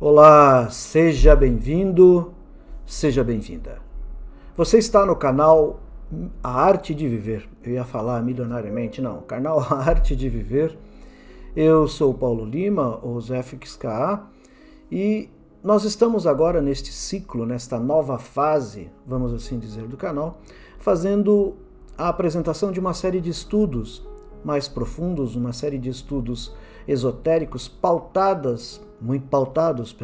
Olá, seja bem-vindo, seja bem-vinda. Você está no canal A Arte de Viver. Eu ia falar milionariamente, não. Canal A Arte de Viver. Eu sou o Paulo Lima, ou Zefix K.A. E nós estamos agora neste ciclo, nesta nova fase, vamos assim dizer, do canal, fazendo a apresentação de uma série de estudos mais profundos, uma série de estudos esotéricos muito pautados,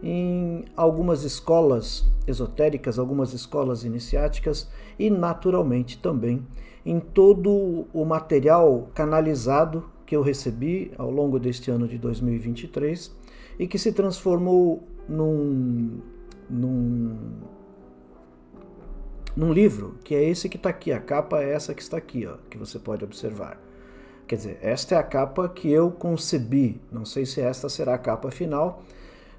em algumas escolas esotéricas, algumas escolas iniciáticas e, naturalmente, também em todo o material canalizado que eu recebi ao longo deste ano de 2023 e que se transformou num livro, que é esse que está aqui. A capa é essa que está aqui, ó, que você pode observar. Quer dizer, esta é a capa que eu concebi. Não sei se esta será a capa final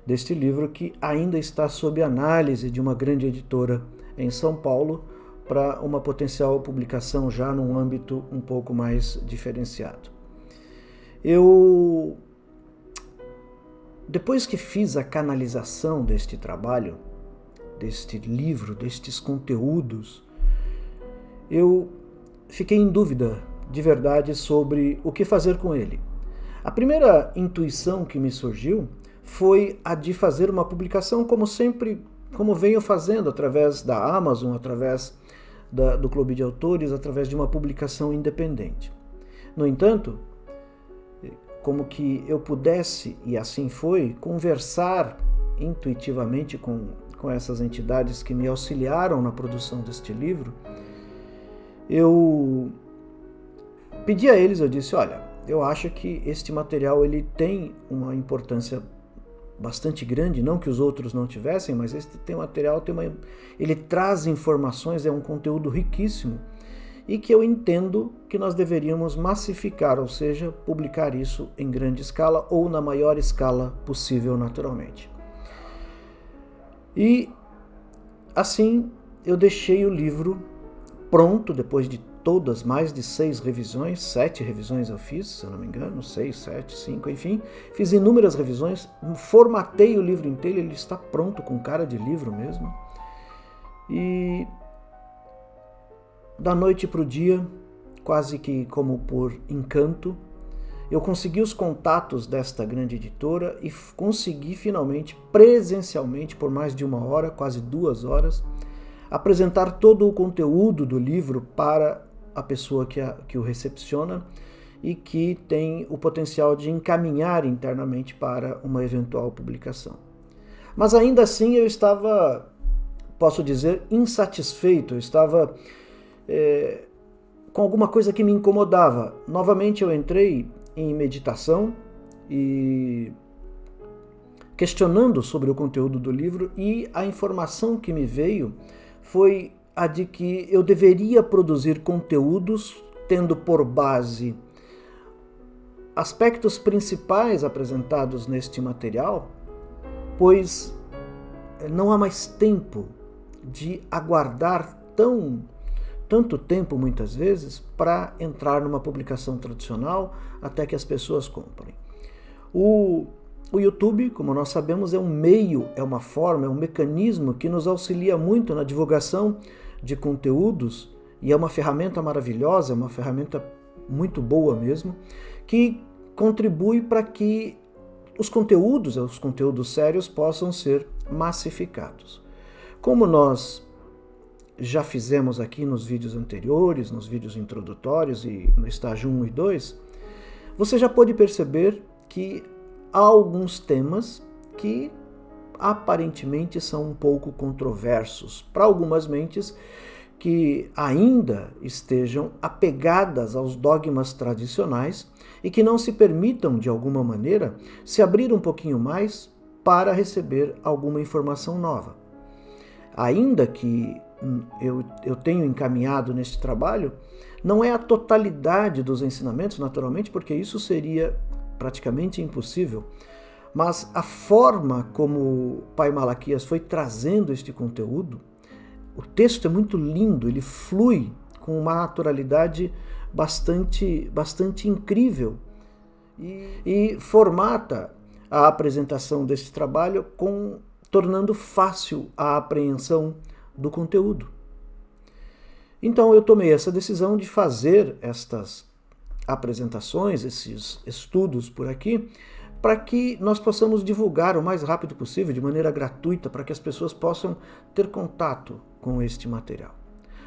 deste livro, que ainda está sob análise de uma grande editora em São Paulo para uma potencial publicação já num âmbito um pouco mais diferenciado. Depois que fiz a canalização deste trabalho, deste livro, destes conteúdos, eu fiquei em dúvida de verdade sobre o que fazer com ele. A primeira intuição que me surgiu foi a de fazer uma publicação como sempre, como venho fazendo através da Amazon, através do Clube de Autores, através de uma publicação independente. No entanto, como que eu pudesse, e assim foi, conversar intuitivamente com essas entidades que me auxiliaram na produção deste livro, eu pedi a eles, eu disse, olha, eu acho que este material ele tem uma importância bastante grande, não que os outros não tivessem, mas este material ele traz informações, é um conteúdo riquíssimo e que eu entendo que nós deveríamos massificar, ou seja, publicar isso em grande escala ou na maior escala possível, naturalmente. E assim eu deixei o livro pronto, depois de todas, mais de 6 revisões, 7 revisões eu fiz, se eu não me engano, 6, 7, 5, enfim, fiz inúmeras revisões, formatei o livro inteiro, ele está pronto, com cara de livro mesmo, e da noite para o dia, quase que como por encanto, eu consegui os contatos desta grande editora e consegui finalmente, presencialmente, por mais de 1 hora, quase 2 horas, apresentar todo o conteúdo do livro para a pessoa que o recepciona e que tem o potencial de encaminhar internamente para uma eventual publicação. Mas ainda assim eu estava, posso dizer, insatisfeito, eu estava com alguma coisa que me incomodava. Novamente eu entrei em meditação e questionando sobre o conteúdo do livro, e a informação que me veio foi a de que eu deveria produzir conteúdos tendo por base aspectos principais apresentados neste material, pois não há mais tempo de aguardar tanto tempo, muitas vezes, para entrar numa publicação tradicional até que as pessoas comprem. O YouTube, como nós sabemos, é um meio, é uma forma, é um mecanismo que nos auxilia muito na divulgação de conteúdos, e é uma ferramenta maravilhosa, é uma ferramenta muito boa mesmo, que contribui para que os conteúdos sérios possam ser massificados. Como nós já fizemos aqui nos vídeos anteriores, nos vídeos introdutórios e no estágio 1 e 2, você já pode perceber que há alguns temas que aparentemente são um pouco controversos para algumas mentes que ainda estejam apegadas aos dogmas tradicionais e que não se permitam, de alguma maneira, se abrir um pouquinho mais para receber alguma informação nova. Ainda que eu tenho encaminhado neste trabalho, não é a totalidade dos ensinamentos, naturalmente, porque isso seria praticamente impossível, mas a forma como o Pai Malaquias foi trazendo este conteúdo, o texto é muito lindo, ele flui com uma naturalidade bastante incrível e formata a apresentação desse trabalho, tornando fácil a apreensão do conteúdo. Então eu tomei essa decisão de fazer estas apresentações, esses estudos por aqui, para que nós possamos divulgar o mais rápido possível, de maneira gratuita, para que as pessoas possam ter contato com este material.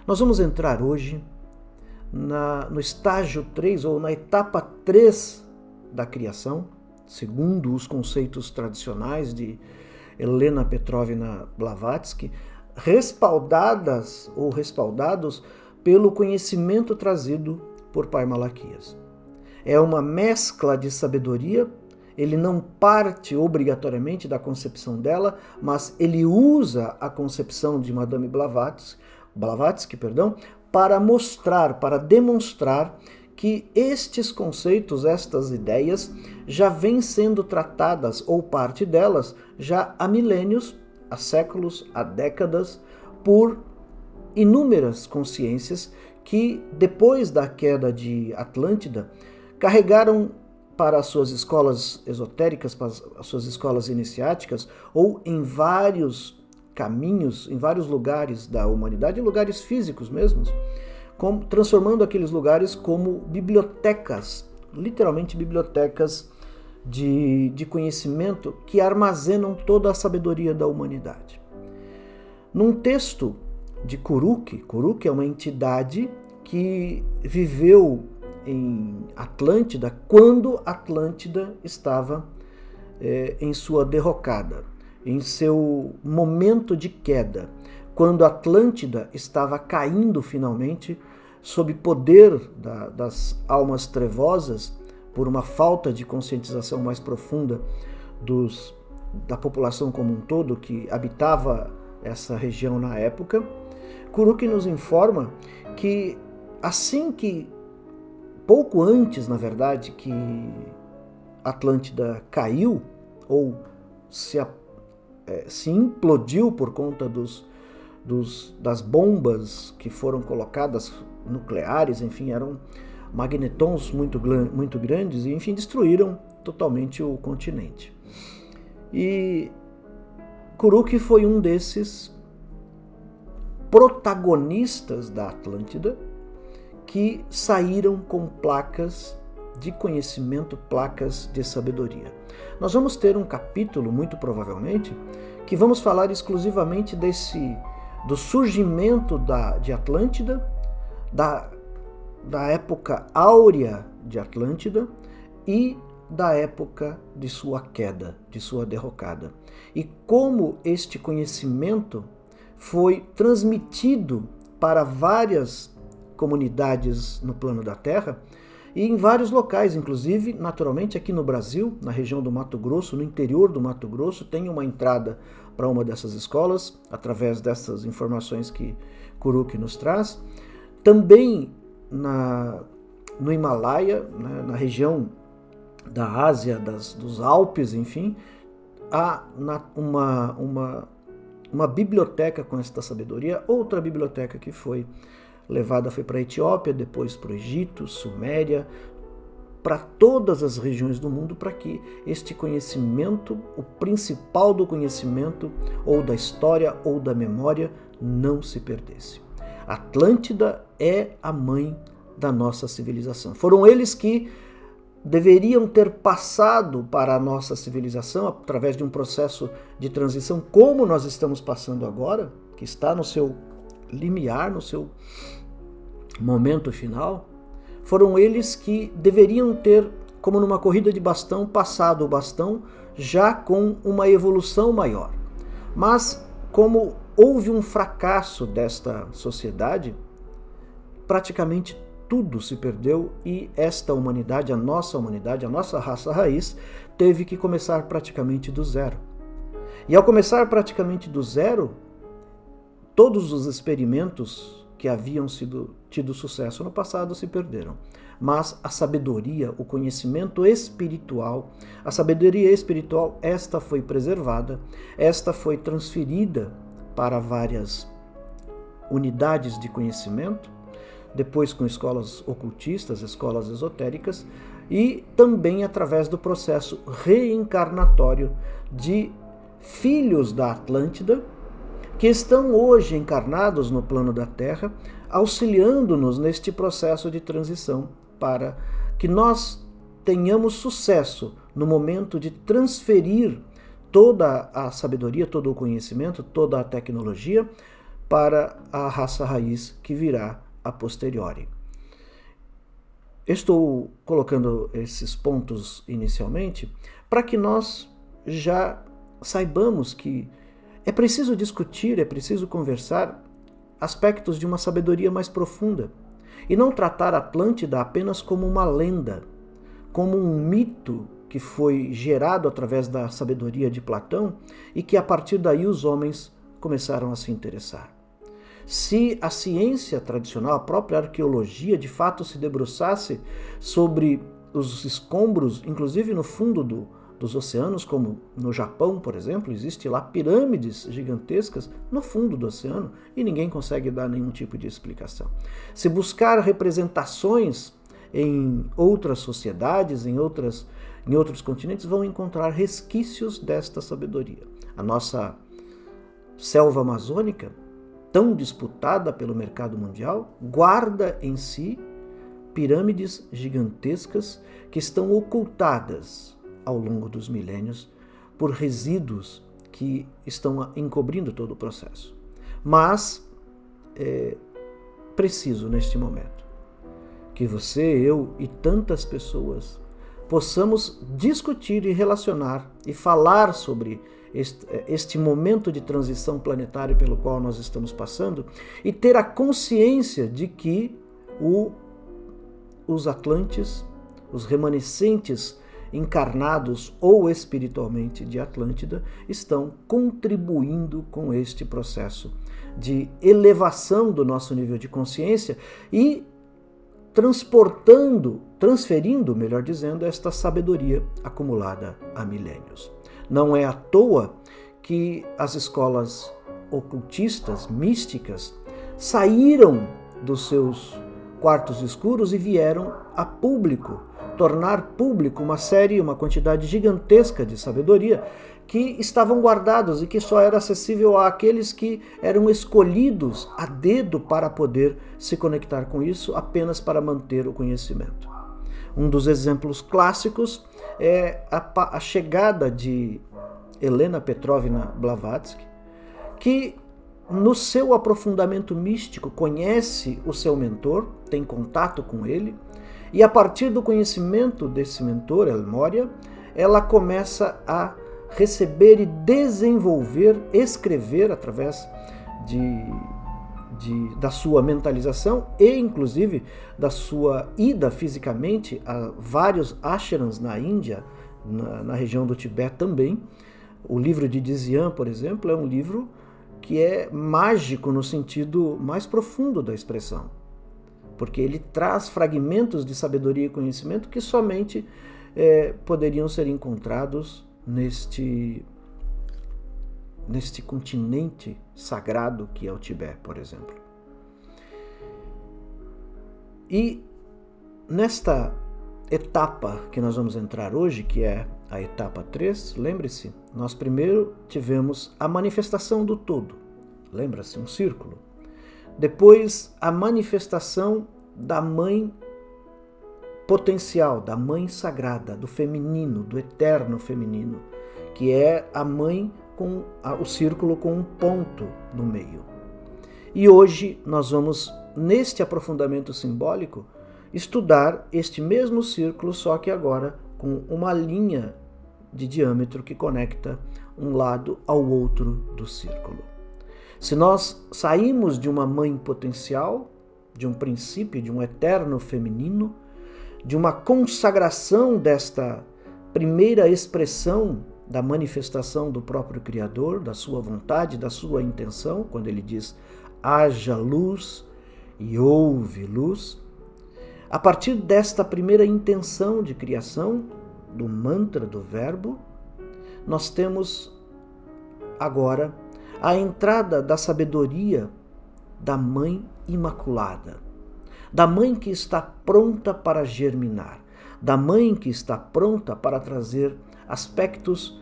Nós vamos entrar hoje no estágio 3, ou na etapa 3 da criação, segundo os conceitos tradicionais de Helena Petrovna Blavatsky, respaldados pelo conhecimento trazido por Pai Malaquias. É uma mescla de sabedoria, ele não parte obrigatoriamente da concepção dela, mas ele usa a concepção de Madame Blavatsky, para mostrar, para demonstrar que estes conceitos, estas ideias, já vêm sendo tratadas, ou parte delas, já há milênios, há séculos, há décadas, por inúmeras consciências que, depois da queda de Atlântida, carregaram para as suas escolas esotéricas, para as suas escolas iniciáticas, ou em vários caminhos, em vários lugares da humanidade, lugares físicos mesmos, transformando aqueles lugares como bibliotecas, literalmente bibliotecas de conhecimento que armazenam toda a sabedoria da humanidade. Num texto de Kuruki é uma entidade que viveu em Atlântida quando Atlântida estava em sua derrocada, em seu momento de queda, quando Atlântida estava caindo finalmente sob poder das almas trevosas, por uma falta de conscientização mais profunda da população como um todo que habitava essa região na época. Kuruki nos informa que pouco antes, na verdade, que Atlântida caiu, ou se implodiu por conta das bombas que foram colocadas, nucleares, enfim, eram magnetons muito grandes e, enfim, destruíram totalmente o continente. E Kuruki foi um desses protagonistas da Atlântida que saíram com placas de conhecimento, placas de sabedoria. Nós vamos ter um capítulo, muito provavelmente, que vamos falar exclusivamente do surgimento de Atlântida, da época áurea de Atlântida e da época de sua queda, de sua derrocada. E como este conhecimento foi transmitido para várias comunidades no plano da Terra e em vários locais, inclusive, naturalmente, aqui no Brasil, na região do Mato Grosso, no interior do Mato Grosso, tem uma entrada para uma dessas escolas, através dessas informações que Kuruki nos traz. Também no Himalaia, né, na região da Ásia, dos Alpes, enfim, há uma biblioteca com esta sabedoria. Outra biblioteca que foi levada foi para a Etiópia, depois para o Egito, Suméria, para todas as regiões do mundo, para que este conhecimento, o principal do conhecimento, ou da história, ou da memória, não se perdesse. Atlântida é a mãe da nossa civilização. Foram eles que deveriam ter passado para a nossa civilização através de um processo de transição, como nós estamos passando agora, que está no seu limiar, no seu momento final. Foram eles que deveriam ter, como numa corrida de bastão, passado o bastão já com uma evolução maior. Mas, como houve um fracasso desta sociedade, praticamente tudo se perdeu e esta humanidade, a nossa raça raiz, teve que começar praticamente do zero. E ao começar praticamente do zero, todos os experimentos que haviam tido sucesso no passado se perderam. Mas a sabedoria, o conhecimento espiritual, esta foi preservada, esta foi transferida para várias unidades de conhecimento, depois com escolas ocultistas, escolas esotéricas, e também através do processo reencarnatório de filhos da Atlântida, que estão hoje encarnados no plano da Terra, auxiliando-nos neste processo de transição para que nós tenhamos sucesso no momento de transferir toda a sabedoria, todo o conhecimento, toda a tecnologia para a raça raiz que virá a posteriori. Estou colocando esses pontos inicialmente para que nós já saibamos que é preciso discutir, é preciso conversar aspectos de uma sabedoria mais profunda e não tratar a Atlântida apenas como uma lenda, como um mito que foi gerado através da sabedoria de Platão e que a partir daí os homens começaram a se interessar. Se a ciência tradicional, a própria arqueologia, de fato se debruçasse sobre os escombros, inclusive no fundo dos oceanos, como no Japão, por exemplo, existe lá pirâmides gigantescas no fundo do oceano e ninguém consegue dar nenhum tipo de explicação. Se buscar representações em outras sociedades, em outros continentes, vão encontrar resquícios desta sabedoria. A nossa selva amazônica, tão disputada pelo mercado mundial, guarda em si pirâmides gigantescas que estão ocultadas ao longo dos milênios por resíduos que estão encobrindo todo o processo. Mas é preciso, neste momento, que você, eu e tantas pessoas possamos discutir e relacionar e falar sobre este momento de transição planetária pelo qual nós estamos passando e ter a consciência de que os Atlantes, os remanescentes encarnados ou espiritualmente de Atlântida, estão contribuindo com este processo de elevação do nosso nível de consciência e transferindo, melhor dizendo, esta sabedoria acumulada há milênios. Não é à toa que as escolas ocultistas, místicas, saíram dos seus quartos escuros e vieram a público, tornar público uma quantidade gigantesca de sabedoria que estavam guardados e que só era acessível àqueles que eram escolhidos a dedo para poder se conectar com isso, apenas para manter o conhecimento. Um dos exemplos clássicos é a chegada de Helena Petrovna Blavatsky, que no seu aprofundamento místico conhece o seu mentor, tem contato com ele, e a partir do conhecimento desse mentor, El Morya, ela começa a receber e desenvolver, escrever através da sua mentalização e inclusive da sua ida fisicamente a vários ashrams na Índia, na região do Tibete também. O livro de Dzyan, por exemplo, é um livro que é mágico no sentido mais profundo da expressão, porque ele traz fragmentos de sabedoria e conhecimento que somente poderiam ser encontrados neste continente sagrado que é o Tibete, por exemplo. E nesta etapa que nós vamos entrar hoje, que é a etapa 3, lembre-se, nós primeiro tivemos a manifestação do todo, lembra-se, um círculo. Depois, a manifestação da mãe potencial, da mãe sagrada, do feminino, do eterno feminino, que é a mãe com o círculo com um ponto no meio. E hoje nós vamos, neste aprofundamento simbólico, estudar este mesmo círculo, só que agora com uma linha de diâmetro que conecta um lado ao outro do círculo. Se nós saímos de uma mãe potencial, de um princípio, de um eterno feminino, de uma consagração desta primeira expressão da manifestação do próprio Criador, da sua vontade, da sua intenção, quando ele diz haja luz e houve luz, a partir desta primeira intenção de criação, do mantra, do verbo, nós temos agora a entrada da sabedoria da Mãe Imaculada, da mãe que está pronta para germinar, da mãe que está pronta para trazer aspectos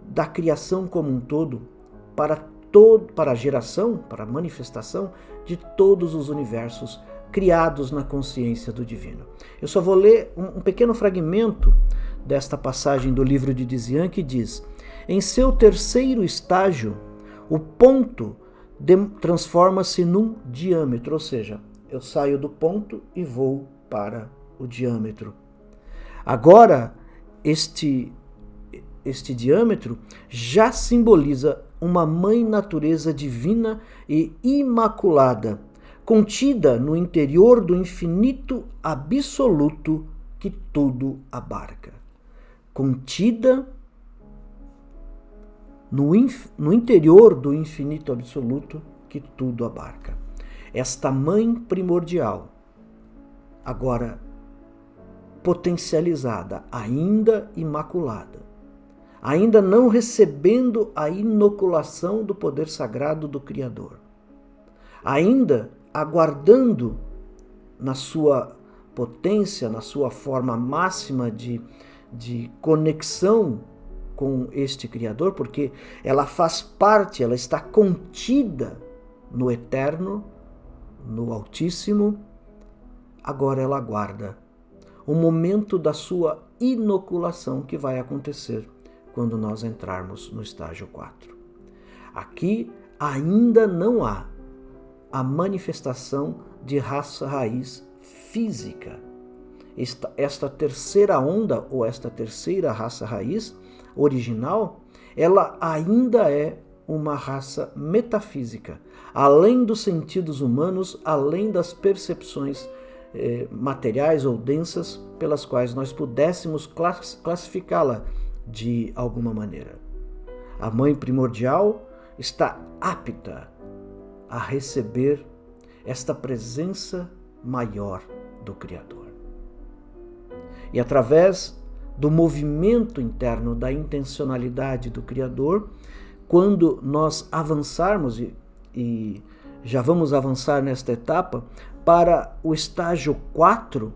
da criação como um todo para a geração, para a manifestação de todos os universos criados na consciência do divino. Eu só vou ler um pequeno fragmento desta passagem do livro de Dizian que diz: em seu terceiro estágio, o ponto transforma-se num diâmetro, ou seja, eu saio do ponto e vou para o diâmetro. Agora, este diâmetro já simboliza uma mãe natureza divina e imaculada, contida no interior do infinito absoluto que tudo abarca. Contida no interior do infinito absoluto que tudo abarca. Esta mãe primordial, agora potencializada, ainda imaculada, ainda não recebendo a inoculação do poder sagrado do Criador, ainda aguardando na sua potência, na sua forma máxima de conexão com este Criador, porque ela faz parte, ela está contida no Eterno, no Altíssimo. Agora ela aguarda o momento da sua inoculação, que vai acontecer quando nós entrarmos no estágio 4. Aqui ainda não há a manifestação de raça raiz física. Esta terceira onda, ou esta terceira raça raiz original, ela ainda é uma raça metafísica, além dos sentidos humanos, além das percepções materiais ou densas pelas quais nós pudéssemos classificá-la de alguma maneira. A mãe primordial está apta a receber esta presença maior do Criador. E através do movimento interno, da intencionalidade do Criador, quando nós avançarmos, e já vamos avançar nesta etapa, para o estágio 4,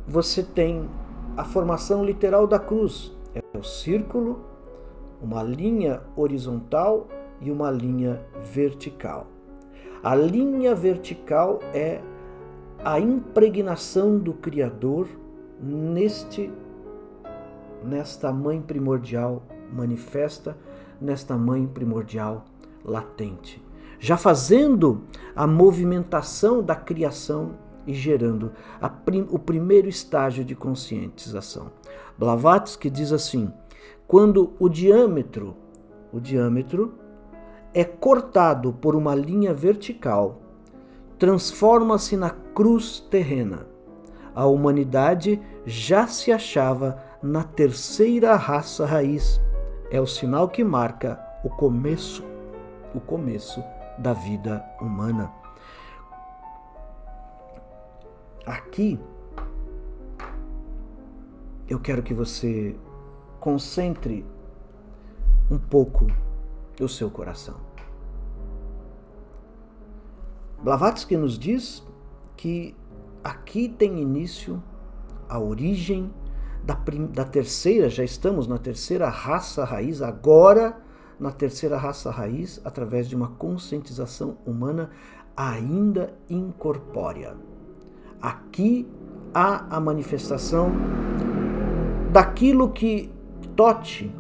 você tem a formação literal da cruz. É o círculo, uma linha horizontal e uma linha vertical. A linha vertical é a impregnação do Criador nesta mãe primordial manifesta, nesta mãe primordial latente, já fazendo a movimentação da criação e gerando o primeiro estágio de conscientização. Blavatsky diz assim: quando o diâmetro é cortado por uma linha vertical, transforma-se na cruz terrena. A humanidade já se achava na terceira raça raiz. É o sinal que marca o começo da vida humana. Aqui, eu quero que você concentre um pouco o seu coração. Blavatsky nos diz que aqui tem início a origem da terceira, já estamos na terceira raça raiz, agora na terceira raça raiz, através de uma conscientização humana ainda incorpórea. Aqui há a manifestação daquilo que Tote,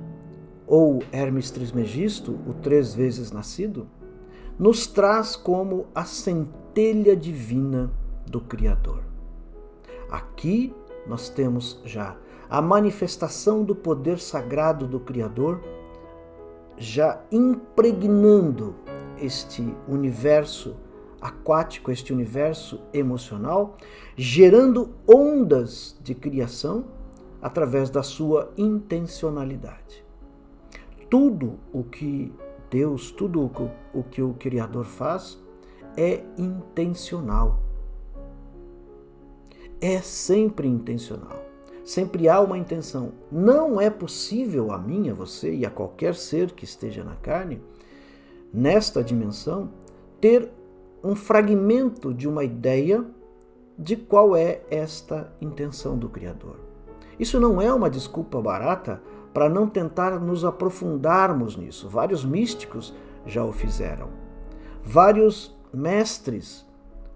ou Hermes Trismegisto, o 3 vezes nascido, nos traz como a centelha divina do Criador. Aqui nós temos já a manifestação do poder sagrado do Criador, já impregnando este universo aquático, este universo emocional, gerando ondas de criação através da sua intencionalidade. Tudo o que Deus, tudo o que o Criador faz é intencional. É sempre intencional. Sempre há uma intenção. Não é possível a mim, a você e a qualquer ser que esteja na carne, nesta dimensão, ter um fragmento de uma ideia de qual é esta intenção do Criador. Isso não é uma desculpa barata para não tentar nos aprofundarmos nisso. Vários místicos já o fizeram. Vários mestres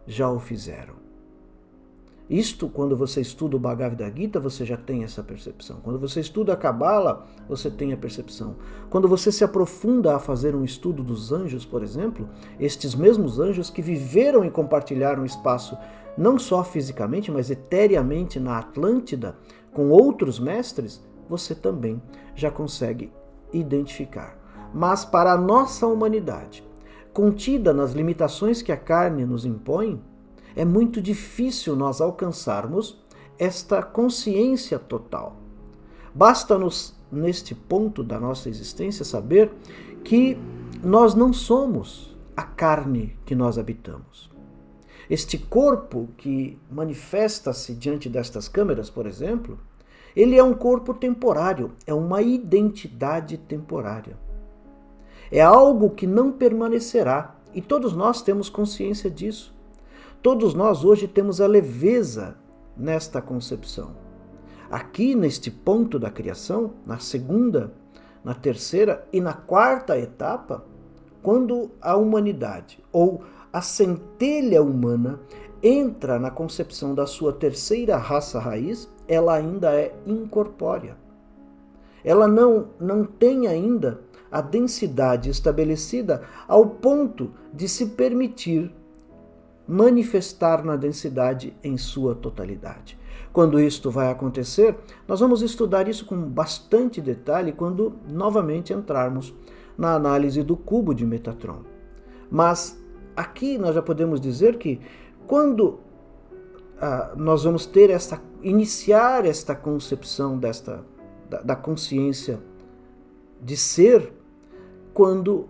já o fizeram. Isto, quando você estuda o Bhagavad Gita, você já tem essa percepção. Quando você estuda a Kabbalah, você tem a percepção. Quando você se aprofunda a fazer um estudo dos anjos, por exemplo, estes mesmos anjos que viveram e compartilharam espaço não só fisicamente, mas eteriamente na Atlântida, com outros mestres, você também já consegue identificar. Mas para a nossa humanidade, contida nas limitações que a carne nos impõe, é muito difícil nós alcançarmos esta consciência total. Basta-nos, neste ponto da nossa existência, saber que nós não somos a carne que nós habitamos. Este corpo que manifesta-se diante destas câmeras, por exemplo, ele é um corpo temporário, é uma identidade temporária. É algo que não permanecerá, e todos nós temos consciência disso. Todos nós hoje temos a leveza nesta concepção. Aqui, neste ponto da criação, na segunda, na terceira e na quarta etapa, quando a humanidade ou a centelha humana entra na concepção da sua terceira raça raiz, ela ainda é incorpórea. Ela não tem ainda a densidade estabelecida ao ponto de se permitir manifestar na densidade em sua totalidade. Quando isto vai acontecer, nós vamos estudar isso com bastante detalhe quando novamente entrarmos na análise do cubo de Metatron. Mas aqui nós já podemos dizer que quando nós vamos ter iniciar esta concepção da consciência de ser, quando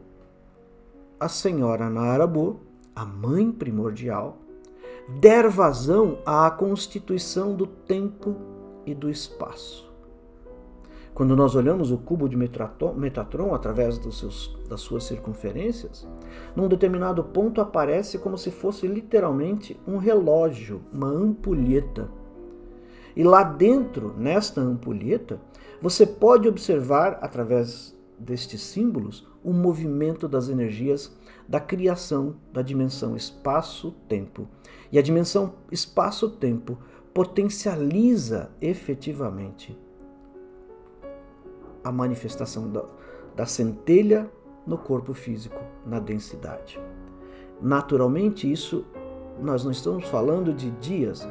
a senhora Narabu, a mãe primordial, der vazão à constituição do tempo e do espaço. Quando nós olhamos o cubo de Metatron através das suas circunferências, num determinado ponto aparece como se fosse literalmente um relógio, uma ampulheta. E lá dentro, nesta ampulheta, você pode observar, através destes símbolos, o movimento das energias da criação da dimensão espaço-tempo. E a dimensão espaço-tempo potencializa efetivamente a manifestação da centelha no corpo físico, na densidade. Naturalmente, isso nós não estamos falando de dias.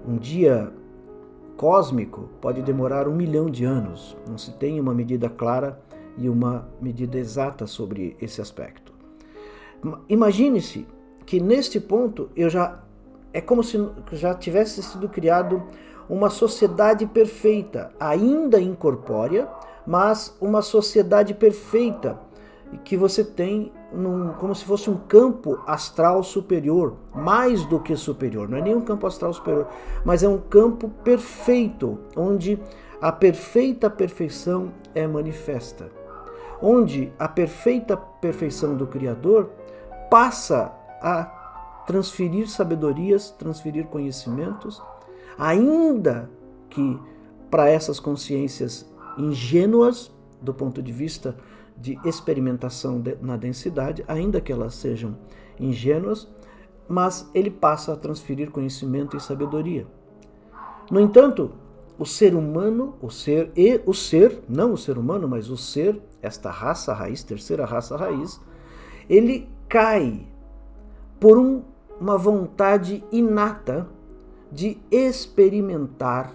Um dia cósmico pode demorar 1 milhão de anos. Não se tem uma medida clara e uma medida exata sobre esse aspecto. Imagine-se que neste ponto é como se já tivesse sido criado uma sociedade perfeita, ainda incorpórea, mas uma sociedade perfeita que você tem como se fosse um campo astral superior, mais do que superior, não é nem um campo astral superior, mas é um campo perfeito, onde a perfeita perfeição é manifesta, onde a perfeita perfeição do Criador passa a transferir sabedorias, transferir conhecimentos, ainda que para essas consciências ingênuas, do ponto de vista de experimentação na densidade, ainda que elas sejam ingênuas, mas ele passa a transferir conhecimento e sabedoria. No entanto, o ser humano, não o ser humano, mas o ser, esta raça raiz, terceira raça raiz, ele cai por uma vontade inata de experimentar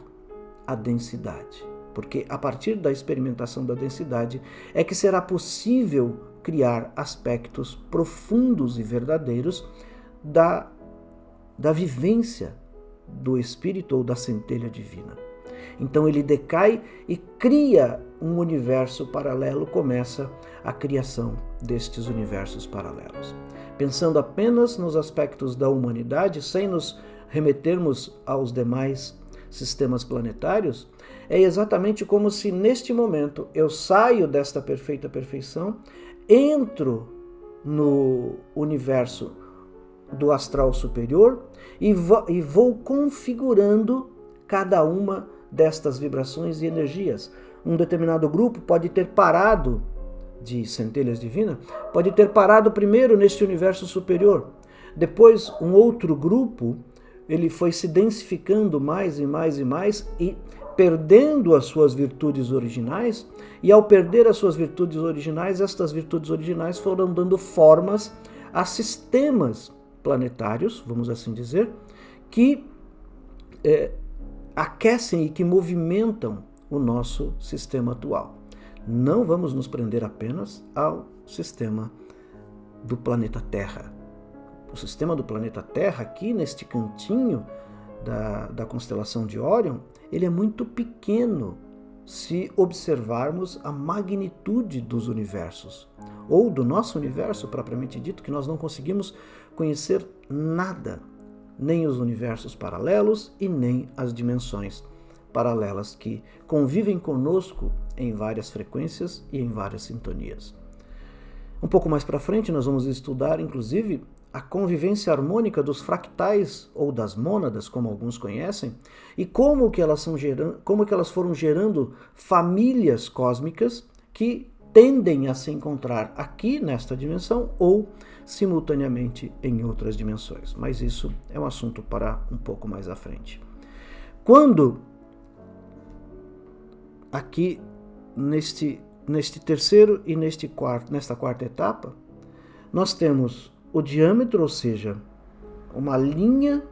a densidade. Porque a partir da experimentação da densidade é que será possível criar aspectos profundos e verdadeiros da vivência do Espírito ou da centelha divina. Então ele decai e cria um universo paralelo, começa a criação destes universos paralelos. Pensando apenas nos aspectos da humanidade, sem nos remetermos aos demais sistemas planetários, é exatamente como se neste momento eu saio desta perfeita perfeição, entro no universo do astral superior e vou configurando cada uma destas vibrações e energias. Um determinado grupo pode ter parado, de centelhas divinas, pode ter parado primeiro neste universo superior. Depois, um outro grupo, ele foi se densificando mais e mais e mais e perdendo as suas virtudes originais, e ao perder as suas virtudes originais, estas virtudes originais foram dando formas a sistemas planetários, vamos assim dizer, que aquecem e que movimentam o nosso sistema atual. Não vamos nos prender apenas ao sistema do planeta Terra. O sistema do planeta Terra, aqui neste cantinho da constelação de Órion, ele é muito pequeno se observarmos a magnitude dos universos, ou do nosso universo propriamente dito, que nós não conseguimos conhecer nada, nem os universos paralelos e nem as dimensões paralelas que convivem conosco em várias frequências e em várias sintonias. Um pouco mais para frente nós vamos estudar, inclusive, a convivência harmônica dos fractais ou das mônadas, como alguns conhecem, e como que elas foram gerando famílias cósmicas que tendem a se encontrar aqui nesta dimensão ou simultaneamente em outras dimensões. Mas isso é um assunto para um pouco mais à frente. Quando aqui neste terceiro e nesta quarta etapa, nós temos o diâmetro, ou seja, uma linha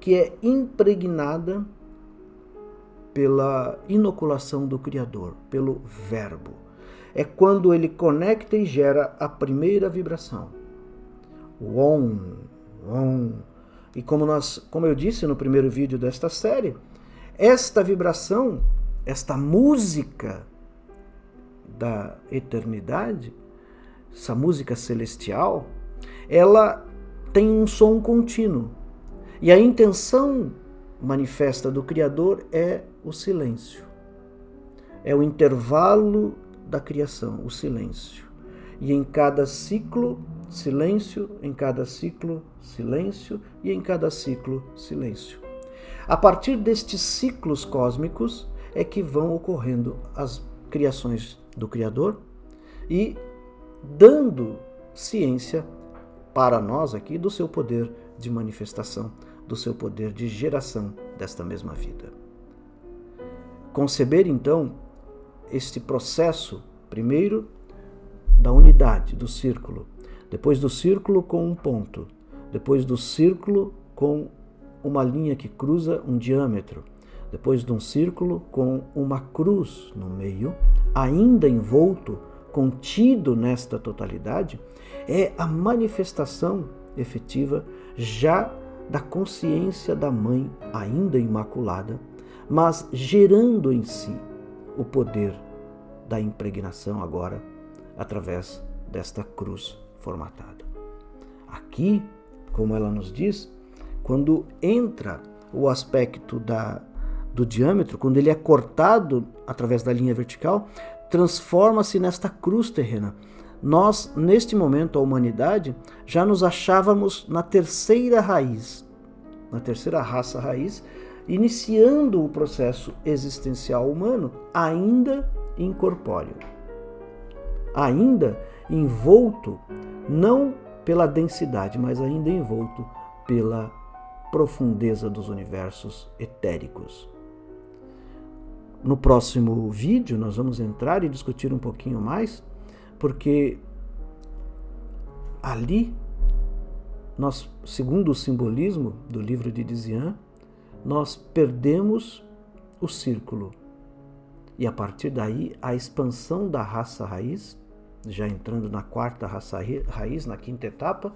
que é impregnada pela inoculação do Criador, pelo Verbo. É quando ele conecta e gera a primeira vibração. O Om. E como eu disse no primeiro vídeo desta série, esta vibração, esta música da eternidade, essa música celestial, ela tem um som contínuo. E a intenção manifesta do Criador é o silêncio. É o intervalo da criação, o silêncio. E em cada ciclo, silêncio, em cada ciclo, silêncio, e em cada ciclo, silêncio. A partir destes ciclos cósmicos é que vão ocorrendo as criações do Criador e dando ciência para nós aqui do seu poder de manifestação, do seu poder de geração desta mesma vida. Conceber, então, este processo, primeiro, da unidade, do círculo, depois do círculo com um ponto, depois do círculo com uma linha que cruza um diâmetro, depois de um círculo com uma cruz no meio, ainda envolto, contido nesta totalidade, é a manifestação efetiva já da consciência da Mãe ainda imaculada, mas gerando em si o poder da impregnação agora através desta cruz formatada. Aqui, como ela nos diz, quando entra o aspecto do diâmetro, quando ele é cortado através da linha vertical, transforma-se nesta cruz terrena. Nós, neste momento, a humanidade, já nos achávamos na terceira raiz, na terceira raça raiz, iniciando o processo existencial humano, ainda incorpóreo, ainda envolto, não pela densidade, mas ainda envolto pela profundeza dos universos etéricos. No próximo vídeo nós vamos entrar e discutir um pouquinho mais, porque ali, nós, segundo o simbolismo do livro de Dizian, nós perdemos o círculo. E a partir daí, a expansão da raça raiz, já entrando na quarta raça raiz, na quinta etapa,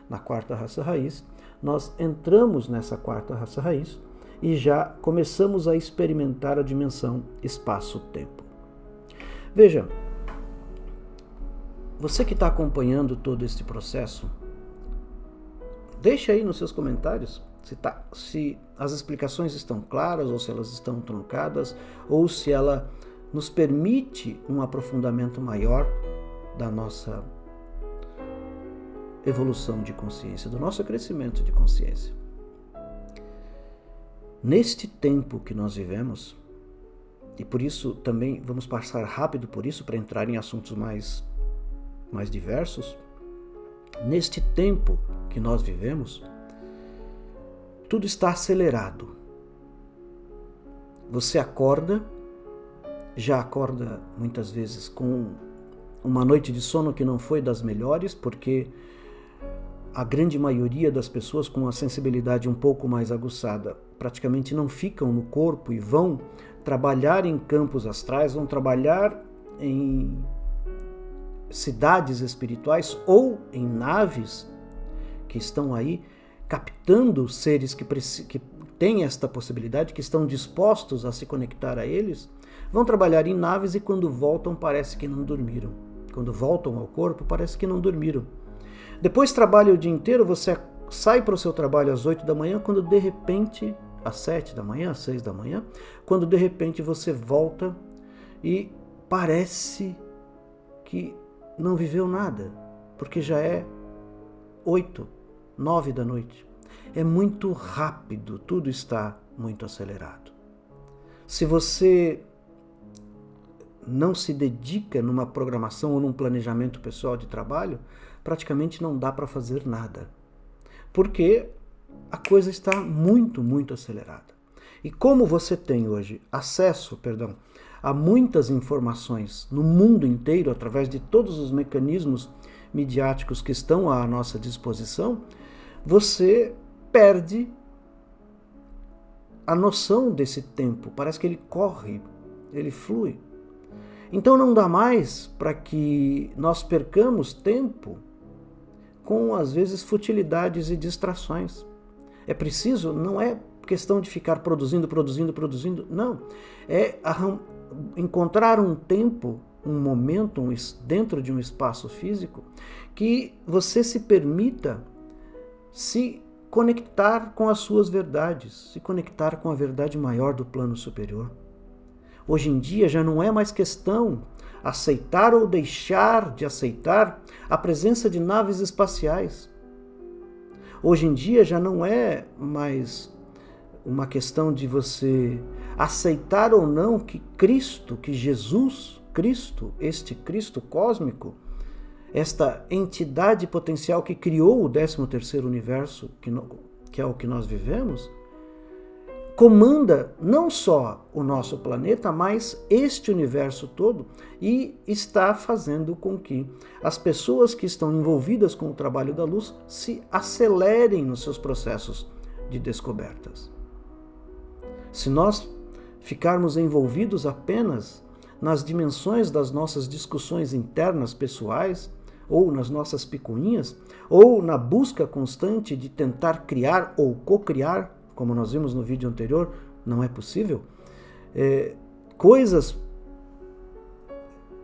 na quarta raça raiz, nós entramos nessa quarta raça raiz e já começamos a experimentar a dimensão espaço-tempo. Veja, você que está acompanhando todo este processo, deixe aí nos seus comentários se as explicações estão claras ou se elas estão truncadas ou se ela nos permite um aprofundamento maior da nossa evolução de consciência, do nosso crescimento de consciência. Neste tempo que nós vivemos, e por isso também vamos passar rápido por isso para entrar em assuntos mais diversos, neste tempo que nós vivemos, tudo está acelerado. Você já acorda muitas vezes com uma noite de sono que não foi das melhores, porque a grande maioria das pessoas com a sensibilidade um pouco mais aguçada praticamente não ficam no corpo e vão trabalhar em campos astrais, vão trabalhar em cidades espirituais ou em naves que estão aí captando seres que têm esta possibilidade, que estão dispostos a se conectar a eles, vão trabalhar em naves e quando voltam parece que não dormiram. Quando voltam ao corpo parece que não dormiram. Depois trabalha o dia inteiro, você sai para o seu trabalho às 8 da manhã, quando de repente, às 7 da manhã, às 6 da manhã, quando de repente você volta e parece que não viveu nada, porque já é 8, 9 da noite. É muito rápido, tudo está muito acelerado. Se você não se dedica numa programação ou num planejamento pessoal de trabalho, praticamente não dá para fazer nada, porque a coisa está muito, muito acelerada. E como você tem hoje acesso, a muitas informações no mundo inteiro, através de todos os mecanismos midiáticos que estão à nossa disposição, você perde a noção desse tempo. Parece que ele corre, ele flui. Então não dá mais para que nós percamos tempo com, às vezes, futilidades e distrações. É preciso, não é questão de ficar produzindo, não. É encontrar um tempo, um momento, dentro de um espaço físico, que você se permita se conectar com as suas verdades, se conectar com a verdade maior do plano superior. Hoje em dia já não é mais questão aceitar ou deixar de aceitar a presença de naves espaciais. Hoje em dia já não é mais uma questão de você aceitar ou não que Cristo, que Jesus, Cristo, este Cristo cósmico, esta entidade potencial que criou o 13º universo, que é o que nós vivemos, comanda não só o nosso planeta, mas este universo todo, e está fazendo com que as pessoas que estão envolvidas com o trabalho da luz se acelerem nos seus processos de descobertas. Se nós ficarmos envolvidos apenas nas dimensões das nossas discussões internas pessoais, ou nas nossas picuinhas, ou na busca constante de tentar criar ou co-criar, como nós vimos no vídeo anterior, não é possível, coisas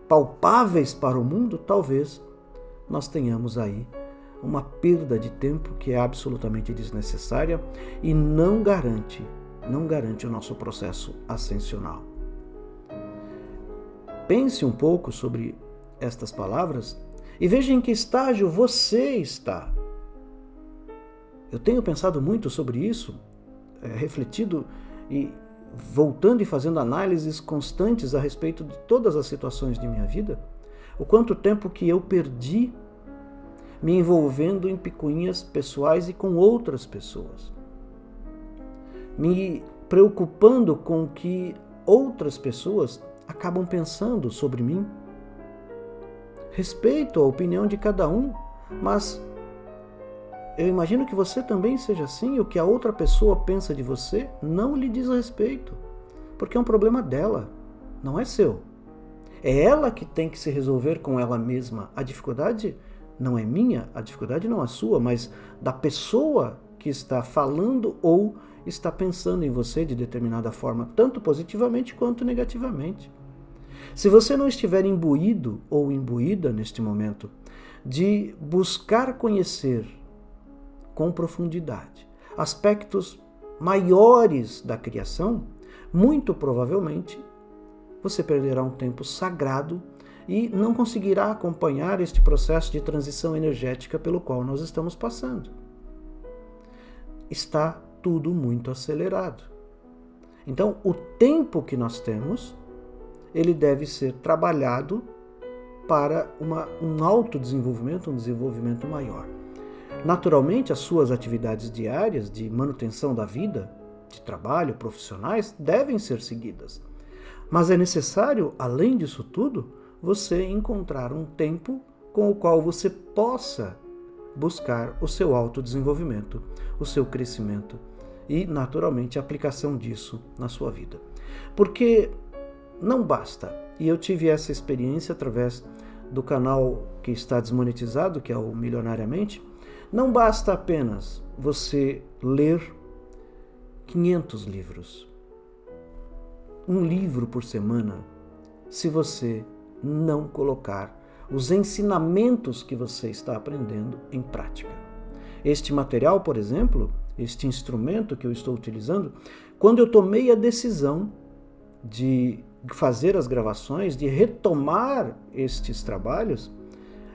palpáveis para o mundo, talvez nós tenhamos aí uma perda de tempo que é absolutamente desnecessária e não garante o nosso processo ascensional. Pense um pouco sobre estas palavras e veja em que estágio você está. Eu tenho pensado muito sobre isso, refletido e voltando e fazendo análises constantes a respeito de todas as situações de minha vida, o quanto tempo que eu perdi me envolvendo em picuinhas pessoais e com outras pessoas, me preocupando com o que outras pessoas acabam pensando sobre mim. Respeito a opinião de cada um, mas eu imagino que você também seja assim. O que a outra pessoa pensa de você não lhe diz respeito, porque é um problema dela, não é seu. É ela que tem que se resolver com ela mesma. A dificuldade não é minha, a dificuldade não é sua, mas da pessoa que está falando ou está pensando em você de determinada forma, tanto positivamente quanto negativamente. Se você não estiver imbuído ou imbuída neste momento de buscar conhecer com profundidade aspectos maiores da criação, muito provavelmente você perderá um tempo sagrado e não conseguirá acompanhar este processo de transição energética pelo qual nós estamos passando. Está tudo muito acelerado. Então, o tempo que nós temos, ele deve ser trabalhado para um autodesenvolvimento, um desenvolvimento maior. Naturalmente, as suas atividades diárias de manutenção da vida, de trabalho, profissionais, devem ser seguidas. Mas é necessário, além disso tudo, você encontrar um tempo com o qual você possa buscar o seu autodesenvolvimento, o seu crescimento e, naturalmente, a aplicação disso na sua vida. Porque não basta, e eu tive essa experiência através do canal que está desmonetizado, que é o Milionariamente, não basta apenas você ler 500 livros, um livro por semana, se você não colocar os ensinamentos que você está aprendendo em prática. Este material, por exemplo, este instrumento que eu estou utilizando, quando eu tomei a decisão de fazer as gravações, de retomar estes trabalhos,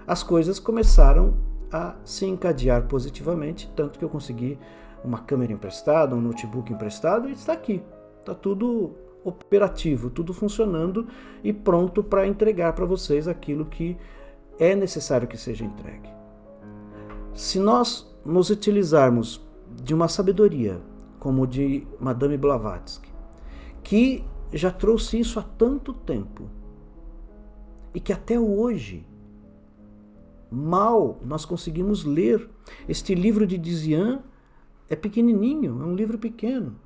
as coisas começaram a se encadear positivamente, tanto que eu consegui uma câmera emprestada, um notebook emprestado, e está aqui. Está tudo operativo, tudo funcionando e pronto para entregar para vocês aquilo que é necessário que seja entregue. Se nós nos utilizarmos de uma sabedoria como de Madame Blavatsky, que já trouxe isso há tanto tempo e que até hoje mal nós conseguimos ler. Este livro de Dizian é pequenininho, é um livro pequeno,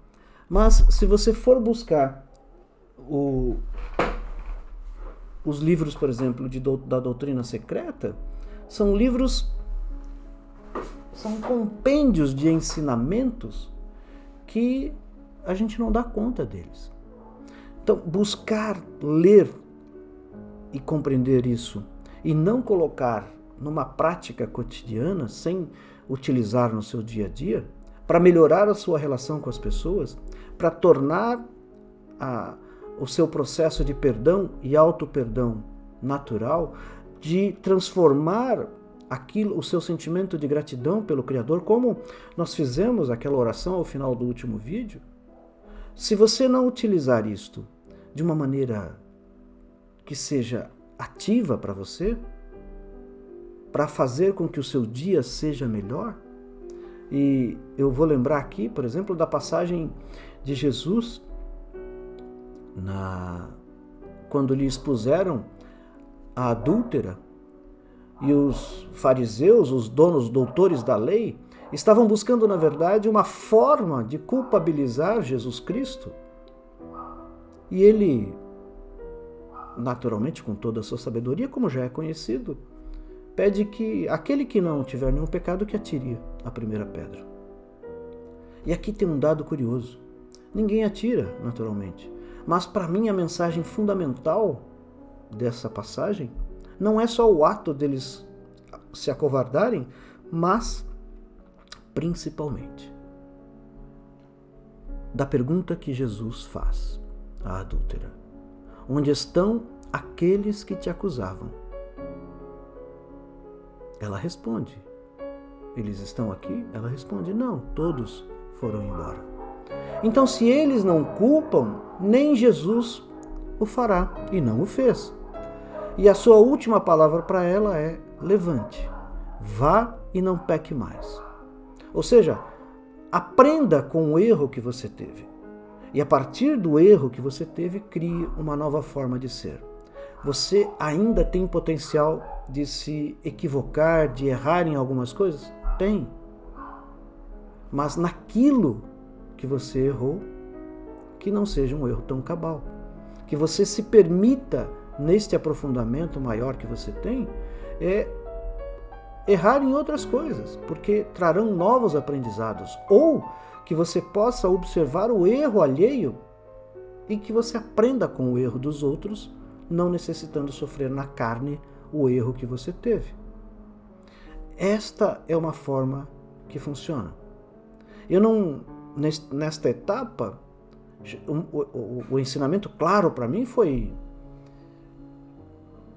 mas se você for buscar os livros, por exemplo, da doutrina secreta, são livros, são compêndios de ensinamentos que a gente não dá conta deles. Então, buscar ler e compreender isso e não colocar numa prática cotidiana, sem utilizar no seu dia a dia, para melhorar a sua relação com as pessoas, para tornar o seu processo de perdão e auto-perdão natural, de transformar o seu sentimento de gratidão pelo Criador, como nós fizemos aquela oração ao final do último vídeo. Se você não utilizar isto de uma maneira que seja ativa para você, para fazer com que o seu dia seja melhor, e eu vou lembrar aqui, por exemplo, da passagem de Jesus, quando lhe expuseram a adúltera, e os fariseus, os doutores da lei, estavam buscando, na verdade, uma forma de culpabilizar Jesus Cristo. E ele, naturalmente, com toda a sua sabedoria, como já é conhecido, pede que aquele que não tiver nenhum pecado que atire a primeira pedra. E aqui tem um dado curioso. Ninguém atira, naturalmente. Mas para mim a mensagem fundamental dessa passagem não é só o ato deles se acovardarem, mas principalmente da pergunta que Jesus faz à adúltera: onde estão aqueles que te acusavam? Ela responde: eles estão aqui? Ela responde: não, todos foram embora. Então, se eles não culpam, nem Jesus o fará, e não o fez. E a sua última palavra para ela é: levante, vá e não peque mais. Ou seja, aprenda com o erro que você teve. E a partir do erro que você teve, crie uma nova forma de ser. Você ainda tem potencial de se equivocar, de errar em algumas coisas? Tem. Mas naquilo que você errou, que não seja um erro tão cabal. Que você se permita, neste aprofundamento maior que você tem, errar em outras coisas, porque trarão novos aprendizados. Ou que você possa observar o erro alheio e que você aprenda com o erro dos outros, não necessitando sofrer na carne o erro que você teve. Esta é uma forma que funciona. Eu não, nesta etapa, o ensinamento claro para mim foi: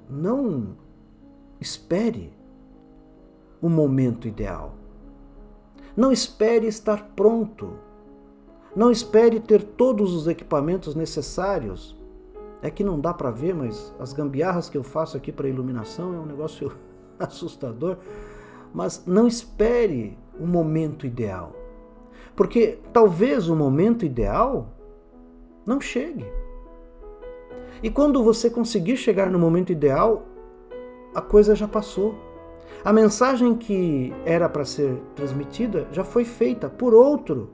não espere o momento ideal. Não espere estar pronto. Não espere ter todos os equipamentos necessários. É que não dá para ver, mas as gambiarras que eu faço aqui para iluminação é um negócio assustador. Mas não espere o momento ideal. Porque talvez o momento ideal não chegue. E quando você conseguir chegar no momento ideal, a coisa já passou. A mensagem que era para ser transmitida já foi feita por outro.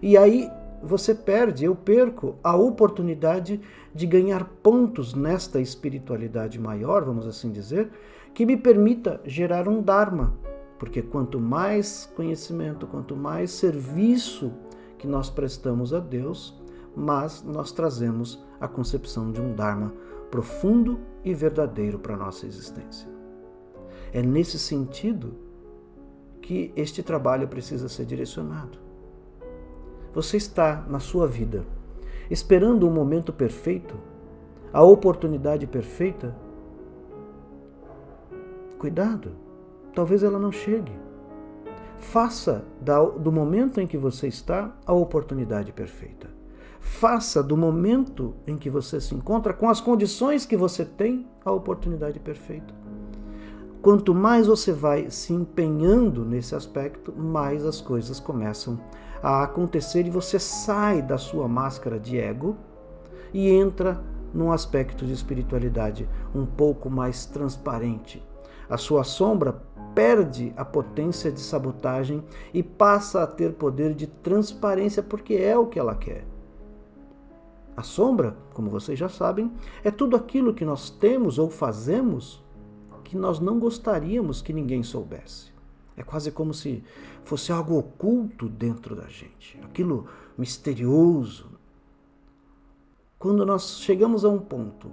E aí você perde, eu perco, a oportunidade de ganhar pontos nesta espiritualidade maior, vamos assim dizer, que me permita gerar um Dharma. Porque quanto mais conhecimento, quanto mais serviço que nós prestamos a Deus, mais nós trazemos a concepção de um Dharma profundo e verdadeiro para a nossa existência. É nesse sentido que este trabalho precisa ser direcionado. Você está na sua vida esperando o momento perfeito, a oportunidade perfeita? Cuidado, talvez ela não chegue. Faça do momento em que você está a oportunidade perfeita. Faça do momento em que você se encontra, com as condições que você tem, a oportunidade perfeita. Quanto mais você vai se empenhando nesse aspecto, mais as coisas começam a acontecer e você sai da sua máscara de ego e entra num aspecto de espiritualidade um pouco mais transparente. A sua sombra perde a potência de sabotagem e passa a ter poder de transparência, porque é o que ela quer. A sombra, como vocês já sabem, é tudo aquilo que nós temos ou fazemos que nós não gostaríamos que ninguém soubesse. É quase como se fosse algo oculto dentro da gente, aquilo misterioso. Quando nós chegamos a um ponto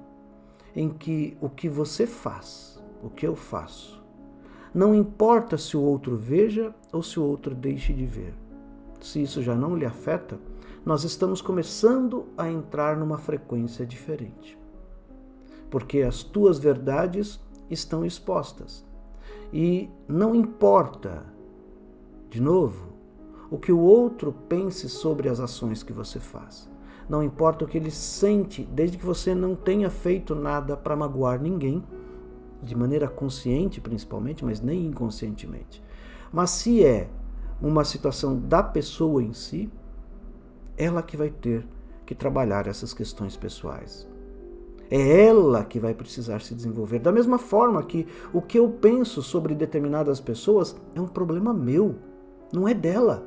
em que o que você faz, o que eu faço, não importa se o outro veja ou se o outro deixe de ver. Se isso já não lhe afeta, nós estamos começando a entrar numa frequência diferente. Porque as tuas verdades estão expostas. E não importa, de novo, o que o outro pense sobre as ações que você faz. Não importa o que ele sente, desde que você não tenha feito nada para magoar ninguém, de maneira consciente principalmente, mas nem inconscientemente. Mas se é uma situação da pessoa em si, ela que vai ter que trabalhar essas questões pessoais. É ela que vai precisar se desenvolver. Da mesma forma que o que eu penso sobre determinadas pessoas é um problema meu, não é dela.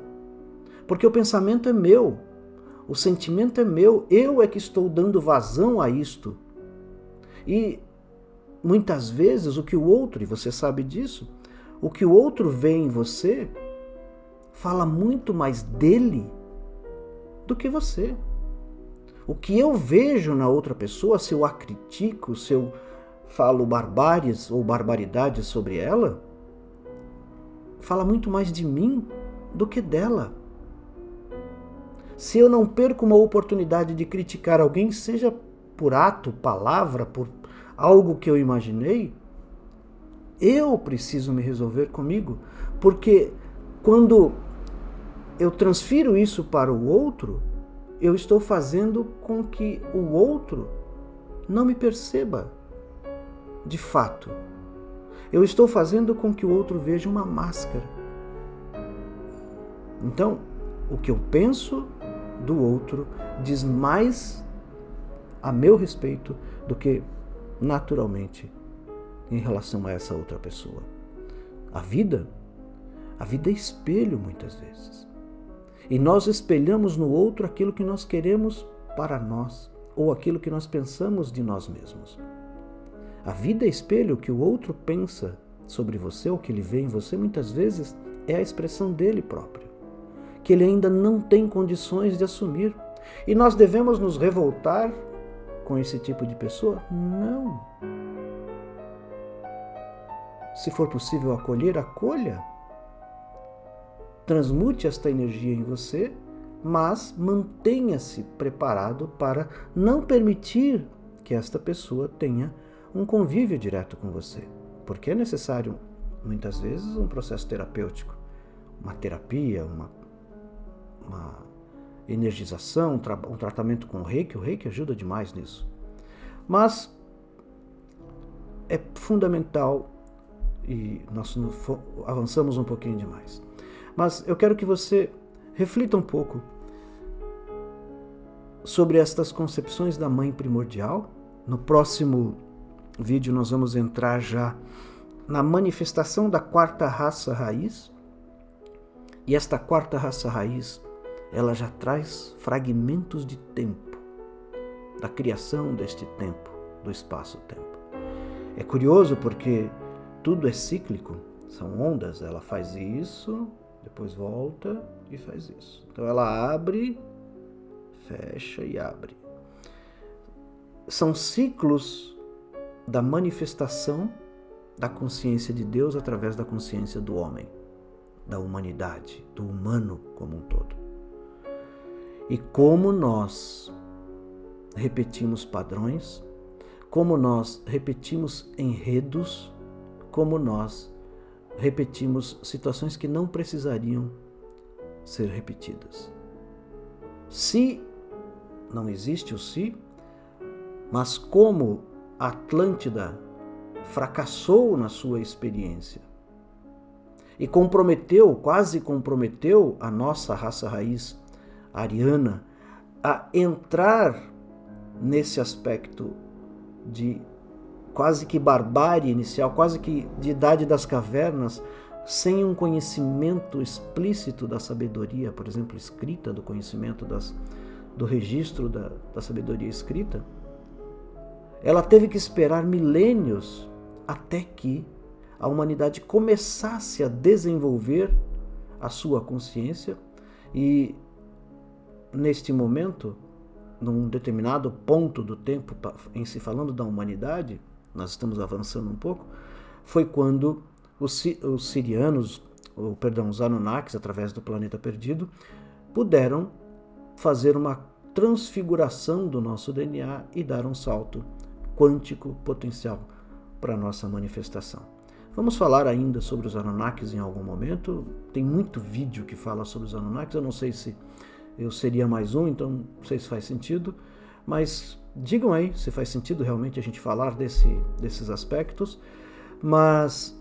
Porque o pensamento é meu, o sentimento é meu, eu é que estou dando vazão a isto. E muitas vezes o que o outro, e você sabe disso, o que o outro vê em você fala muito mais dele do que você. O que eu vejo na outra pessoa, se eu a critico, se eu falo barbáries ou barbaridades sobre ela, fala muito mais de mim do que dela. Se eu não perco uma oportunidade de criticar alguém, seja por ato, palavra, por algo que eu imaginei, eu preciso me resolver comigo, porque quando eu transfiro isso para o outro, eu estou fazendo com que o outro não me perceba de fato. Eu estou fazendo com que o outro veja uma máscara. Então, o que eu penso do outro diz mais a meu respeito do que naturalmente em relação a essa outra pessoa. A vida é espelho muitas vezes. E nós espelhamos no outro aquilo que nós queremos para nós, ou aquilo que nós pensamos de nós mesmos. A vida é espelho, o que o outro pensa sobre você, o que ele vê em você, muitas vezes é a expressão dele próprio, que ele ainda não tem condições de assumir. E nós devemos nos revoltar com esse tipo de pessoa? Não. Se for possível acolher, acolha. Transmute esta energia em você, mas mantenha-se preparado para não permitir que esta pessoa tenha um convívio direto com você, porque é necessário, muitas vezes, um processo terapêutico, uma terapia, uma energização, um tratamento com o Reiki ajuda demais nisso. Mas é fundamental, e nós avançamos um pouquinho demais, mas eu quero que você reflita um pouco sobre estas concepções da mãe primordial. No próximo vídeo nós vamos entrar já na manifestação da quarta raça raiz, e esta quarta raça raiz, ela já traz fragmentos de tempo, da criação deste tempo, do espaço-tempo. É curioso porque tudo é cíclico, são ondas, ela faz isso, depois volta e faz isso. Então ela abre, fecha e abre. São ciclos da manifestação da consciência de Deus através da consciência do homem, da humanidade, do humano como um todo. E como nós repetimos padrões, como nós repetimos enredos, como nós repetimos situações que não precisariam ser repetidas. Se não existe o se, mas como a Atlântida fracassou na sua experiência e quase comprometeu a nossa raça raiz ariana a entrar nesse aspecto de quase que barbárie inicial, quase que de idade das cavernas, sem um conhecimento explícito da sabedoria, por exemplo, escrita, do conhecimento do registro da sabedoria escrita. Ela teve que esperar milênios até que a humanidade começasse a desenvolver a sua consciência e, neste momento, num determinado ponto do tempo, em se falando da humanidade, nós estamos avançando um pouco, foi quando os Anunnakis, através do planeta perdido, puderam fazer uma transfiguração do nosso DNA e dar um salto quântico potencial para a nossa manifestação. Vamos falar ainda sobre os Anunnakis em algum momento. Tem muito vídeo que fala sobre os Anunnakis. Eu não sei se eu seria mais um, então não sei se faz sentido, mas digam aí se faz sentido realmente a gente falar desses aspectos. Mas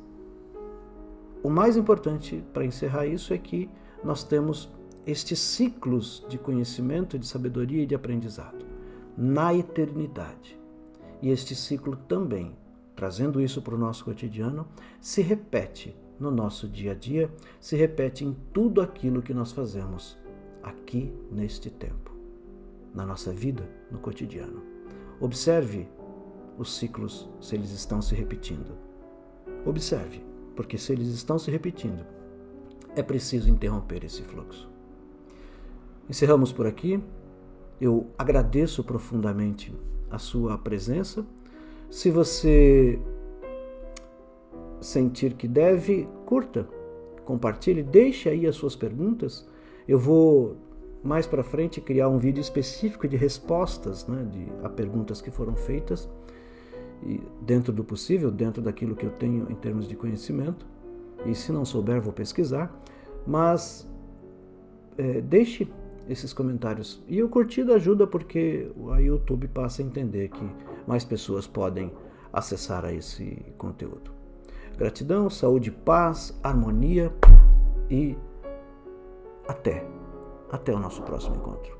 o mais importante para encerrar isso é que nós temos estes ciclos de conhecimento, de sabedoria e de aprendizado na eternidade. E este ciclo também, trazendo isso para o nosso cotidiano, se repete no nosso dia a dia, se repete em tudo aquilo que nós fazemos aqui neste tempo, na nossa vida, no cotidiano. Observe os ciclos, se eles estão se repetindo. Observe, porque se eles estão se repetindo, é preciso interromper esse fluxo. Encerramos por aqui. Eu agradeço profundamente a sua presença. Se você sentir que deve, curta, compartilhe, deixe aí as suas perguntas. Eu vou mais para frente criar um vídeo específico de respostas, a perguntas que foram feitas, e dentro do possível, dentro daquilo que eu tenho em termos de conhecimento. E se não souber, vou pesquisar. Mas deixe esses comentários. E o curtido ajuda porque o YouTube passa a entender que mais pessoas podem acessar a esse conteúdo. Gratidão, saúde, paz, harmonia e até o nosso próximo encontro.